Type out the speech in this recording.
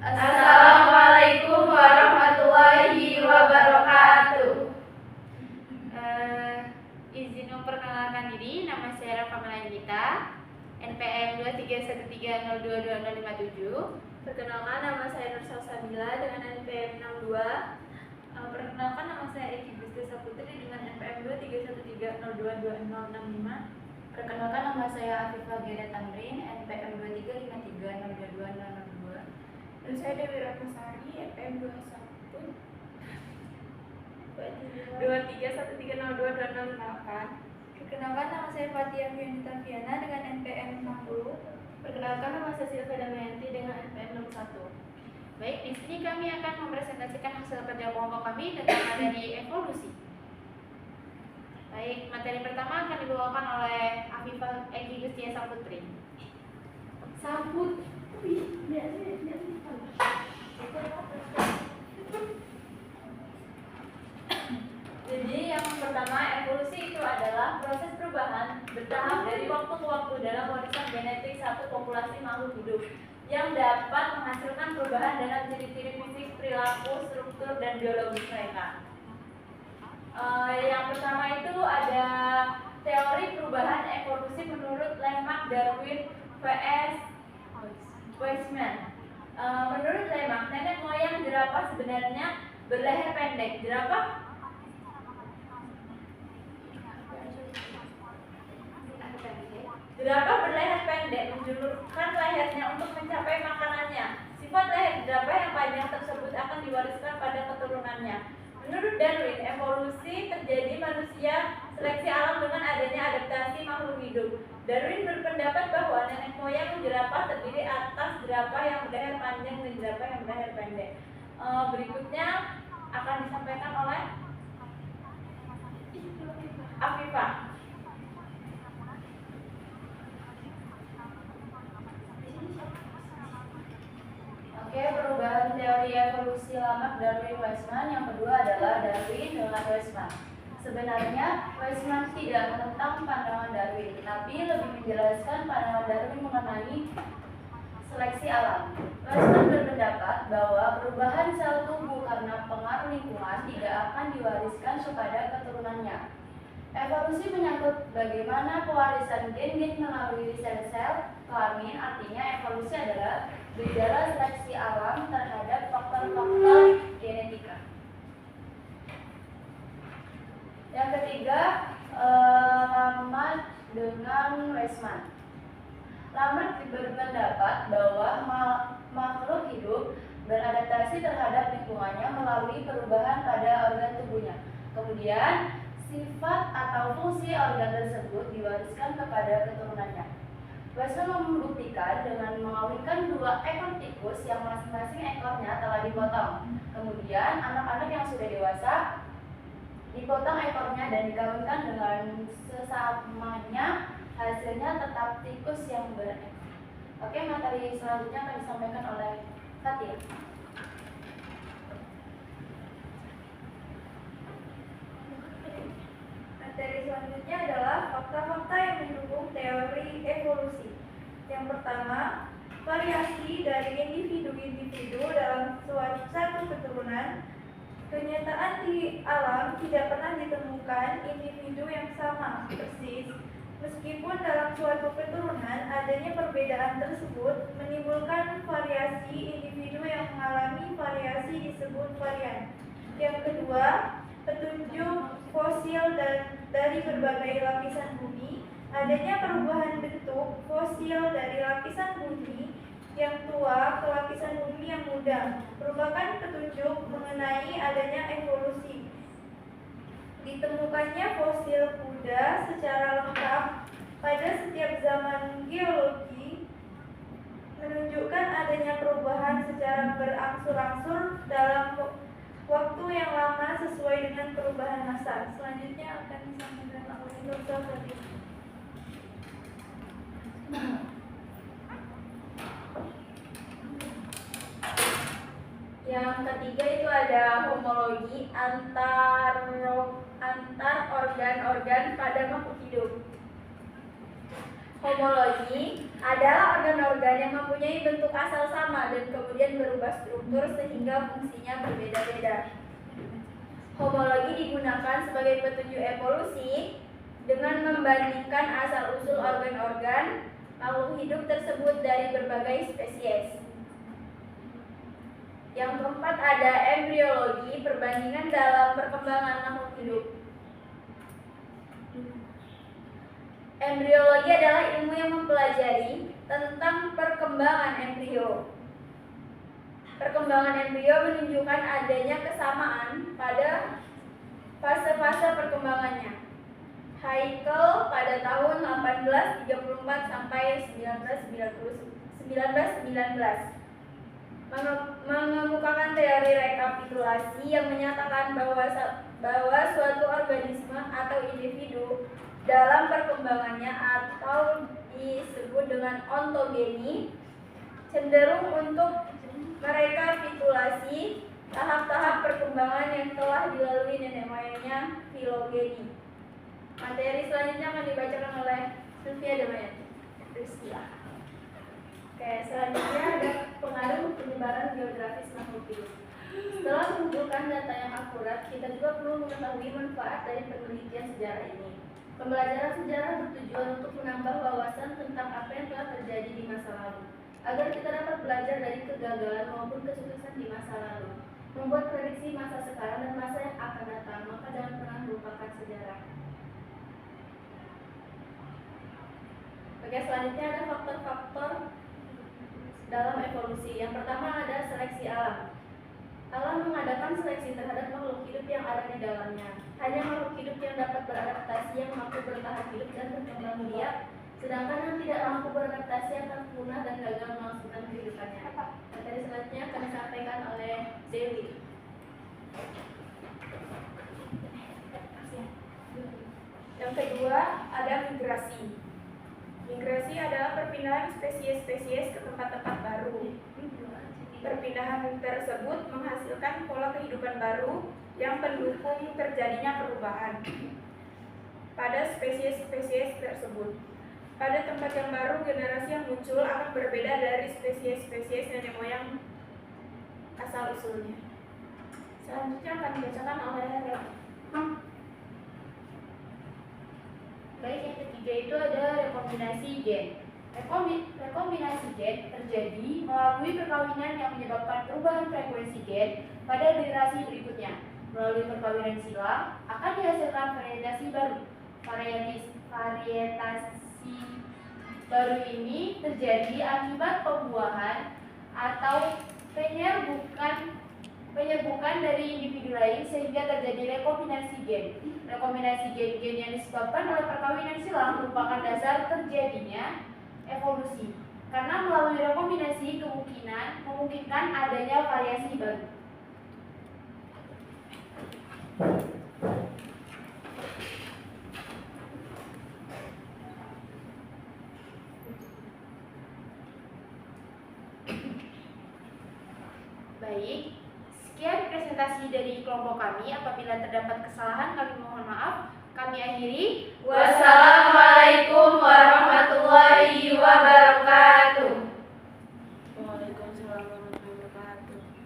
Assalamualaikum warahmatullahi wabarakatuh. Izin memperkenalkan diri, nama saya Rafa Melanjita, NPM 23130220057. Perkenalkan, nama saya Nur Salsabila dengan NPM 62. Perkenalkan, nama saya Eki Gusti Saputri dengan NPM 23130222065. Perkenalkan, nama saya Afifah Gera Tamrin, NPM 2353622002. Dan saya Dewi Ratnasari, NPM 23130222008. Perkenalkan, nama saya Fatia Fianita Fiana dengan NPM 60. Perkenalkan, nama saya Silvia Damayanti dengan NPM 61. Baik, di sini kami akan mempresentasikan hasil kerja kelompok kami tentang materi evolusi. Baik, materi pertama akan dibawakan oleh Afifah Eki Gustia Saputri. Jadi yang pertama, evolusi itu adalah proses perubahan bertahap dari waktu ke waktu dalam warisan genetik satu populasi makhluk hidup yang dapat menghasilkan perubahan dalam ciri-ciri fisik, perilaku, struktur, dan biologis mereka. Yang pertama itu ada teori perubahan evolusi menurut Lamarck, Darwin, vs. Weismann. Menurut Lamarck, nenek moyang jerapah sebenarnya berleher pendek. Jerapah berleher pendek menjulurkan lehernya untuk mencapai makanannya. Sifat leher jerapah yang panjang tersebut akan diwariskan pada keturunannya. Menurut Darwin, evolusi terjadi manusia seleksi alam dengan adanya adaptasi makhluk hidup. Darwin berpendapat bahwa nenek moyang jerapah terdiri atas jerapah yang berleher panjang dan jerapah yang berleher pendek. Berikutnya akan disampaikan oleh Afifah. Oke, perubahan teori evolusi Lamarck, Darwin, Weismann. Yang kedua adalah Darwin dengan Weismann. Sebenarnya Weismann tidak menentang pandangan Darwin, tapi lebih menjelaskan pandangan Darwin mengenai seleksi alam. Weismann berpendapat bahwa perubahan sel tubuh karena pengaruh lingkungan tidak akan diwariskan kepada keturunannya. Evolusi menyangkut bagaimana pewarisan gen-gen melalui sel-sel kelamin. Artinya evolusi adalah gejala seleksi alam terhadap faktor-faktor genetika. Yang ketiga, Lamarck dengan Weismann. Lamarck berpendapat bahwa makhluk hidup beradaptasi terhadap lingkungannya melalui perubahan pada organ tubuhnya. Kemudian, sifat atau fungsi organ tersebut diwariskan kepada keturunannya. Weismann membuktikan dengan mengawinkan 2 ekor tikus yang masing-masing ekornya telah dipotong. Kemudian, anak-anak yang sudah dewasa dipotong ekornya dan dikawinkan dengan sesamanya, hasilnya tetap tikus yang berekor. Oke, materi selanjutnya akan disampaikan oleh Fatia. Materi selanjutnya adalah fakta-fakta yang mendukung teori evolusi. Yang pertama, variasi dari individu-individu dalam suatu keturunan. Kenyataan di alam tidak pernah ditemukan individu yang sama persis. Meskipun dalam suatu keturunan adanya perbedaan tersebut menimbulkan variasi, individu yang mengalami variasi disebut varian. Yang kedua, petunjuk fosil dari berbagai lapisan bumi. Adanya perubahan bentuk fosil dari lapisan bumi yang tua ke lapisan bumi yang muda merupakan petunjuk mengenai adanya evolusi. Ditemukannya fosil kuda secara lengkap pada setiap zaman geologi menunjukkan adanya perubahan secara berangsur-angsur dalam waktu yang lama sesuai dengan perubahan massa. Selanjutnya akan disampaikan oleh Dr. Fatima. Yang ketiga itu ada homologi antar organ-organ pada makhluk hidup. Homologi adalah organ-organ yang mempunyai bentuk asal sama dan kemudian berubah struktur sehingga fungsinya berbeda-beda. Homologi digunakan sebagai petunjuk evolusi dengan membandingkan asal-usul organ-organ makhluk hidup tersebut dari berbagai spesies. Yang keempat ada embriologi, perbandingan dalam perkembangan makhluk hidup. Embriologi adalah ilmu yang mempelajari tentang perkembangan embrio. Perkembangan embrio menunjukkan adanya kesamaan pada fase-fase perkembangannya. Haeckel pada tahun 1834 sampai 1919 mengemukakan teori rekapitulasi yang menyatakan bahwa suatu organisme atau individu dalam perkembangannya atau disebut dengan ontogeni cenderung untuk merekapitulasi tahap-tahap perkembangan yang telah dilalui nenek moyangnya filogeni. Materi selanjutnya akan dibacakan oleh Sylvia Damayanti. Priscilla. Oke, selanjutnya ada pengaruh penyebaran geografis makhluk hidup. Setelah mengumpulkan data yang akurat, kita juga perlu mengetahui manfaat dari penelitian sejarah ini. Pembelajaran sejarah bertujuan untuk menambah wawasan tentang apa yang telah terjadi di masa lalu, agar kita dapat belajar dari kegagalan maupun kesuksesan di masa lalu, membuat prediksi masa sekarang dan masa yang akan datang, maka jangan pernah melupakan sejarah. Oke, selanjutnya ada faktor-faktor dalam evolusi. Yang pertama ada seleksi alam. Alam mengadakan seleksi terhadap makhluk hidup yang ada di dalamnya. Hanya makhluk hidup yang dapat beradaptasi yang mampu bertahan hidup dan berkembang biak, sedangkan yang tidak mampu beradaptasi akan punah dan gagal melangsungkan kehidupannya. Materi selanjutnya akan disampaikan oleh Dewi. Yang kedua ada migrasi. Migrasi adalah perpindahan spesies-spesies ke tempat-tempat baru. Perpindahan tersebut menghasilkan pola kehidupan baru yang mendukung terjadinya perubahan pada spesies-spesies tersebut. Pada tempat yang baru, generasi yang muncul akan berbeda dari spesies-spesies nenek moyang asal-usulnya. Selanjutnya akan dibacakan oleh Hera. Baik, yang ketiga itu ada rekombinasi gen. Rekombinasi gen terjadi melalui perkawinan yang menyebabkan perubahan frekuensi gen pada generasi berikutnya. Melalui perkawinan silang akan dihasilkan varietasi baru. Varietasi baru ini terjadi akibat pembuahan atau penyerbukan dari individu lain sehingga terjadi rekombinasi gen. Rekombinasi gen-gen yang disebabkan oleh perkawinan silang merupakan dasar terjadinya evolusi. Karena melalui rekombinasi memungkinkan adanya variasi baru. Baik, sekian presentasi dari kelompok kami. Apabila terdapat kesalahan, kami mohon maaf. Kami akhiri. Wassalamualaikum warahmatullahi wabarakatuh.